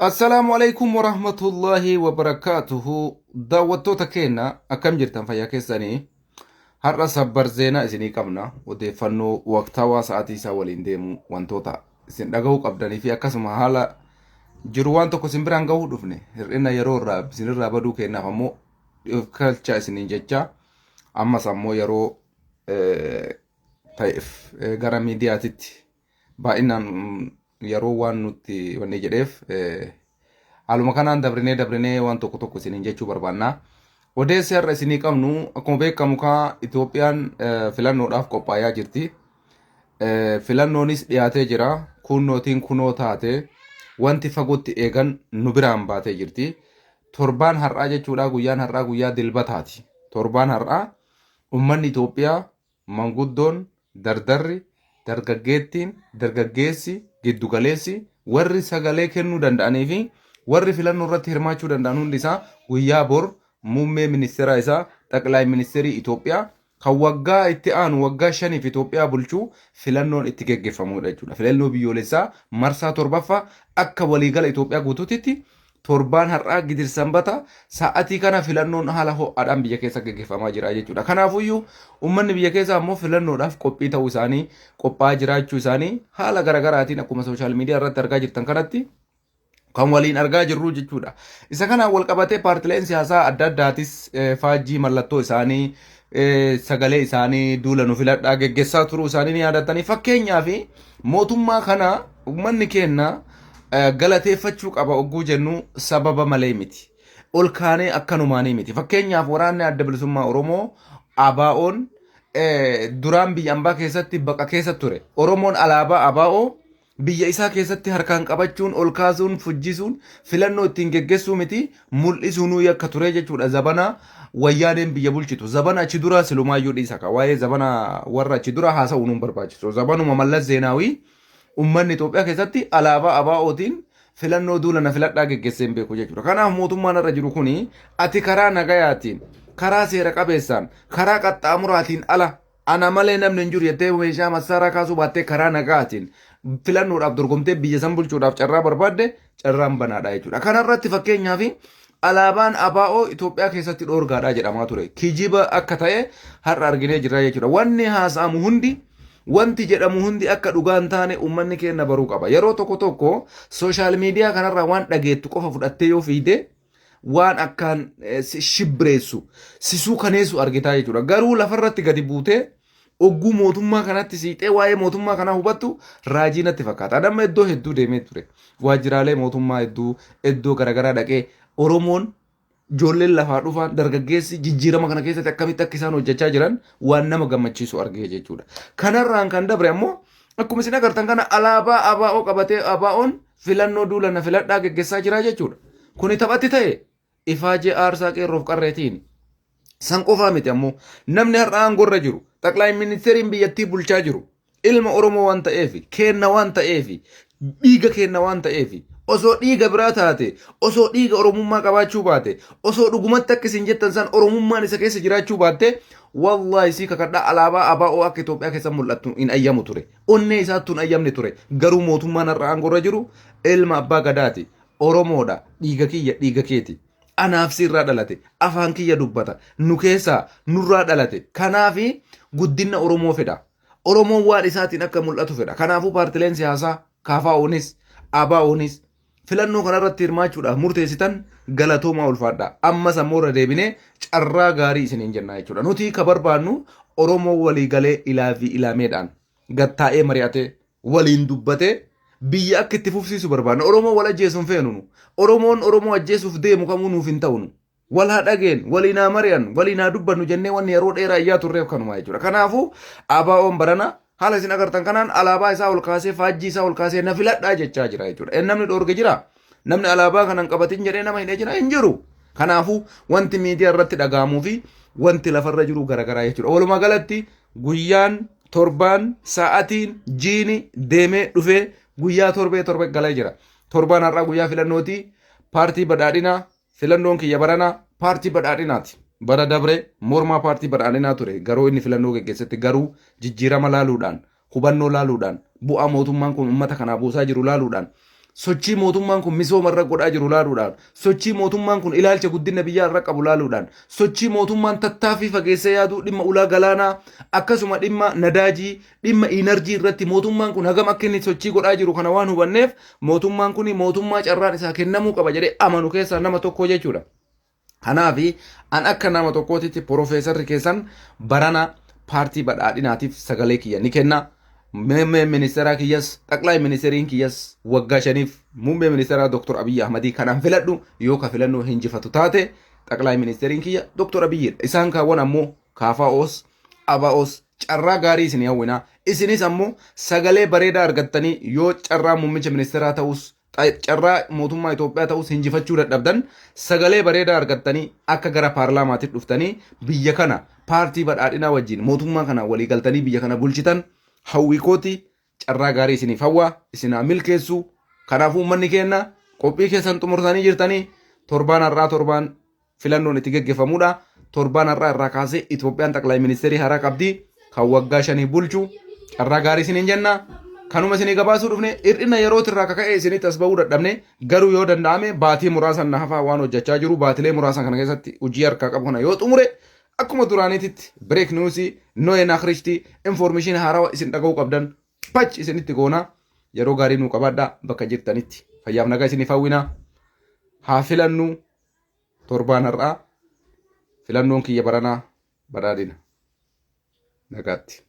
Assalamu alaikum warahmatullahi wabarakatuhu. Daawwattoota keenya akkam jirtan fayyaa keessanii? Har'a sabbar zeenaa isinii qabna. Odeeffannoo waqtaawaa sa'aatii isaa waliin deemu wantoota isin dhagahuu qabdanii fi akkasuma haala jiru waan tokko isin biraan gahuu dhufne hir'ina yeroo irraa isinirraa baduu kennaaf ammoo kalcha isiniin jecha ammas ammoo yeroo ta'eef gara miidiyaatitti baay'inaan yeroo waan nuti wanni jedheef haaluma kanaan dabrinee waan tokko isiniin jechuu barbaanna. Odeessi har'a isinii qabnu akkuma beekamu kaa Itoophiyaan filannoodhaaf qophaa'aa jirti. Filannoonis dhiyaatee jira. Kunnootiin kunoo taate wanti fagootti eegan nu biraan baatee jirti. Torbaan har'aa jechuudha. Guyyaan har'aa guyyaa dilbataati. Torbaan har'aa uummanni Itoophiyaa manguddoon dardarri dargaggeettiin dargaggeessi giddugaleessi warri sagalee kennuu danda'anii fi warri filannoo irratti hirmaachuu danda'an hundi isaa guyyaa bor muummee ministeera isaa xaqlaay ministeerii Itoophiyaa kan waggaa itti aanu waggaa 5 Itoophiyaa bulchuu filannoon itti geggeeffamudha jechuudha. Filannoo biyyoolessaa marsaa 7ffaa akka waliigala Itoophiyaa guutuutti torbaan har'aa gidir sanbata sa'atii kana filannoon haala ho'aadhaan biyya keessa geggeeffamaa jira jechuudha. Kanaafuyyuu uummanni biyya keessaa ammoo filannoodhaaf qophii ta'uu isaanii qophaa'aa jiraachuu isaanii haala garaagaraatiin akkuma sooshaal miidiyaa irratti argaa jirtan kanatti kan waliin argaa jirru jechuudha. Isa kanaan wal qabatee paartileen siyaasaa adda addaatis faajjii mallattoo isaanii sagalee isaanii duula nu filadhaa geggeessaa turuu isaanii ni yaadatanii. Fakkeenyaaf mootummaa kana uummanni keenya galateeffachuu qaba ogguu jennu sababa malee miti. Ol kaanee akkanumaanii miti. Fakkeenyaaf waraanni adda bilisummaa Oromoo ABO'n duraan biyya ambaa keessatti baqa keessa ture. Oromoon alaabaa ABO biyya isaa keessatti harkaan qabachuun ol kaasuun fujjisuun filannoo ittiin geggeessuu miti mul'isuunuu yakka ture jechuudha. Zabana wayyaaneen biyya bulchitu zabana achi dura silumaayyuu dhiisa ka waa'ee zabana warra achi dura haasa'uu nuun barbaachisu. Zabanuma Mallas Zeenaawii uummanni Itoophiyaa keessatti alaabaa ABO'tiin filannoo duula na filadhaa geggeessee hin beeku jechuudha. Kanaaf mootummaan irra jiru kuni ati karaa nagayaatiin karaa seera qabeessaan karaa qaxxaamuraatiin ala ana malee namni hin jiru jettee meeshaa massaaraa kaasuu baattee karaa nagaatiin filannoodhaaf dorgomtee biyya san bulchuudhaaf carraa barbaadde carraan banaadha jechuudha. Kanarratti fakkeenyaaf alaabaan ABO Itoophiyaa keessatti dhoorgaadhaa jedhamaa ture. Kijiba akka ta'e har'a arginee jirra jechuudha. Wanni haasa'amu hundi wanti jedhamu hundi akka dhugaan taane uummanni keenya baruu qaba. Yeroo tokko sooshaal miidiyaa kanarraa waan dhageettu qofa fudhattee yoo fiide waan akkaan shibbireessu sisuu kaneessu argitaa jechuudha. Garuu lafarratti gadi buutee ogguu mootummaa kanatti siixee waa'ee mootummaa kanaa hubattu raajii natti fakkaata. Adamma iddoo hedduu deemee ture. Waajjiraalee mootummaa iddoo garaagaraa dhaqee Oromoon ijoolleen lafaa dhufan dargaggeessi jijjiirama kana keessatti akkamitti akka isaan hojjechaa jiran waan nama gammachiisu argee jechuudha. Kanarraan kan dabre ammoo akkuma isin agartan kana alaabaa ABO qabatee ABO'n filannoo duula na filadhaa geggeessaa jira jechuudha. Kuni taphatti ta'e ifaajee aarsaa qeerroof qarreetiin san qofaa miti ammoo namni har'a aangorra jiru xaqlaay ministeeriin biyyattii bulchaa jiru ilma Oromoo waan ta'eef kenna waan ta'eef dhiiga kenna waan ta'eef osoo dhiiga biraa taate osoo dhiiga Oromummaa qabaachuu baate osoo dhugumatti akka isin jettan san Oromummaan isa keessa jiraachuu baatte wallahi si kakadhaa alaabaa ABO akka Itoophiyaa keessa mul'attu hin ayyamu ture. Onnee isaattuu hin ayyamne ture. Garuu mootummaan har'a aangorra jiru ilma abbaa gadaati. Oromoodha. Dhiiga kiyya dhiiga keeti. Anaaf sirraa dhalate afaan kiyya dubbata nu keessaa nurraa dhalate kanaafi guddina Oromoo fedha. Oromoon waan isaatiin akka mul'atu fedha. Kanaafuu paartileen siyaasaa KFO'nis ABO'nis filannoo kanarratti hirmaachuudhaaf murteessitan galatoomaa ulfaadha. Ammas ammoo irra deebinee carraa gaarii isiniin jenna jechuudha. Nuti ka barbaannu Oromoo walii galee ilaa fi ilaameedhaan gattaa'ee mari'atee waliin dubbatee biyya akka itti fufsiisu barbaanna. Oromoo wal ajjeesuun feenu. Oromoon Oromoo ajjeesuuf deemu kamuu nuuf hin ta'u. Wal haa dhageen, waliin haa mari'an, waliin haa dubbannu jennee wanni yeroo dheeraa iyyaa turreef kanuma jechuudha. Kanaafuu ABO'n barana haala isin agartan kanaan alaabaa isaa ol kaasee faajjii isaa ol kaasee na filadhaa jechaa jira jechuudha. Namni dhoorge jira. Namni alaabaa kanan qabatin jedhee nama hidhee jira hin jiru. Kanaafuu wanti miidiyaa irratti dhagahamuu fi wanti lafarra jiru garaagaraa jechuudha. Walumaa galatti guyyaan torbaan sa'atiin jiini deemee dhufee guyyaa torbee galee jira. Torbaan har'aa guyyaa filannooti. Paartii badhaadhinaa filannoon kiyya baranaa paartii badhaadhinaati. Bara dabre mormaa paartii badhaadhinaa ture. Garuu inni filannoo geggeessetti garuu jijjiirama laaluudhaan hubannoo laaluudhaan bu'aa mootummaan kun uummata kanaa buusaa jiru laaluudhaan sochii mootummaan kun misooma irra godhaa jiru laaluudhaan, sochii mootummaan kun ilaalcha guddina biyyaa irra qabu laaluudhaan, sochii mootummaan tattaaffii fageessee yaaduu dhimma ulaa galaanaa akkasuma dhimma nadaajii, dhimma iinarjii irratti mootummaan kun hagam akka inni sochii godhaa jiru kana waan hubanneef mootummaan kun mootummaa carraan isaa kennamuu qaba jedhee amanu keessaa nama tokko jechuudha. Kanaafi an akka nama tokkootitti Profeesarri keessan barana paartii badhaadhinaatiif sagalee kiyya ni kenna. Muummee ministeeraa kiyyas xaqlaa ministeeriin kiyyas waggaa 5 muummee ministeeraa Dr. Abiy Ahmad kanaan filadhu yoo ka filannoo hinjifatu taate xaqlaa ministeeriin kiyya Dr. Abiy isaan kaawwan ammoo KFOs ABOs carraa gaarii isin hawwina isinis ammoo sagalee bareedaa argattanii yoo carraa muummicha ministeeraa ta'us carraa mootummaa Itoophiyaa ta'us hinjifachuu dadhabdan sagalee bareedaa argattanii akka gara paarlaamaatti dhuftanii biyya kana paartii badhaadhinaa wajjin mootummaa kana walii galtanii biyya kana bulchitan hawwikooti carraa gaarii isiniif hawwa isinaa milkeessu. Kanaafuu uummanni keenya qophii keessan xumurtanii jirtanii torbaan har'aa torbaan filannoon itti geggeeffamudha. Torbaan har'aa irraa kaasee Itoophiyaan xaqlaa ministeerii haaraa qabdi kan waggaa 5 bulchu carraa gaarii isiniin jenna. Kanuma isinii gabaasuu dhufne hir'ina yeroo irraa kaka'ee isinitti as ba'uu dadhabne garuu yoo danda'ame baatii muraasan na hafaa waan hojjechaa jiru baatilee muraasan kana keessatti hojii harkaa qabu kana yoo xumure akkuma duraaniititti break newsii noo'ee nakrishtii information haarawaa isin dhaga'uu qabdan pach isinitti goona yeroo gaarii nuu qabaadhaa bakka jirtanitti fayyaaf nagaa isiniif hawwina haa filannu torbaan har'aa filannoon kiyya baranaa badhaadhina nagaatti.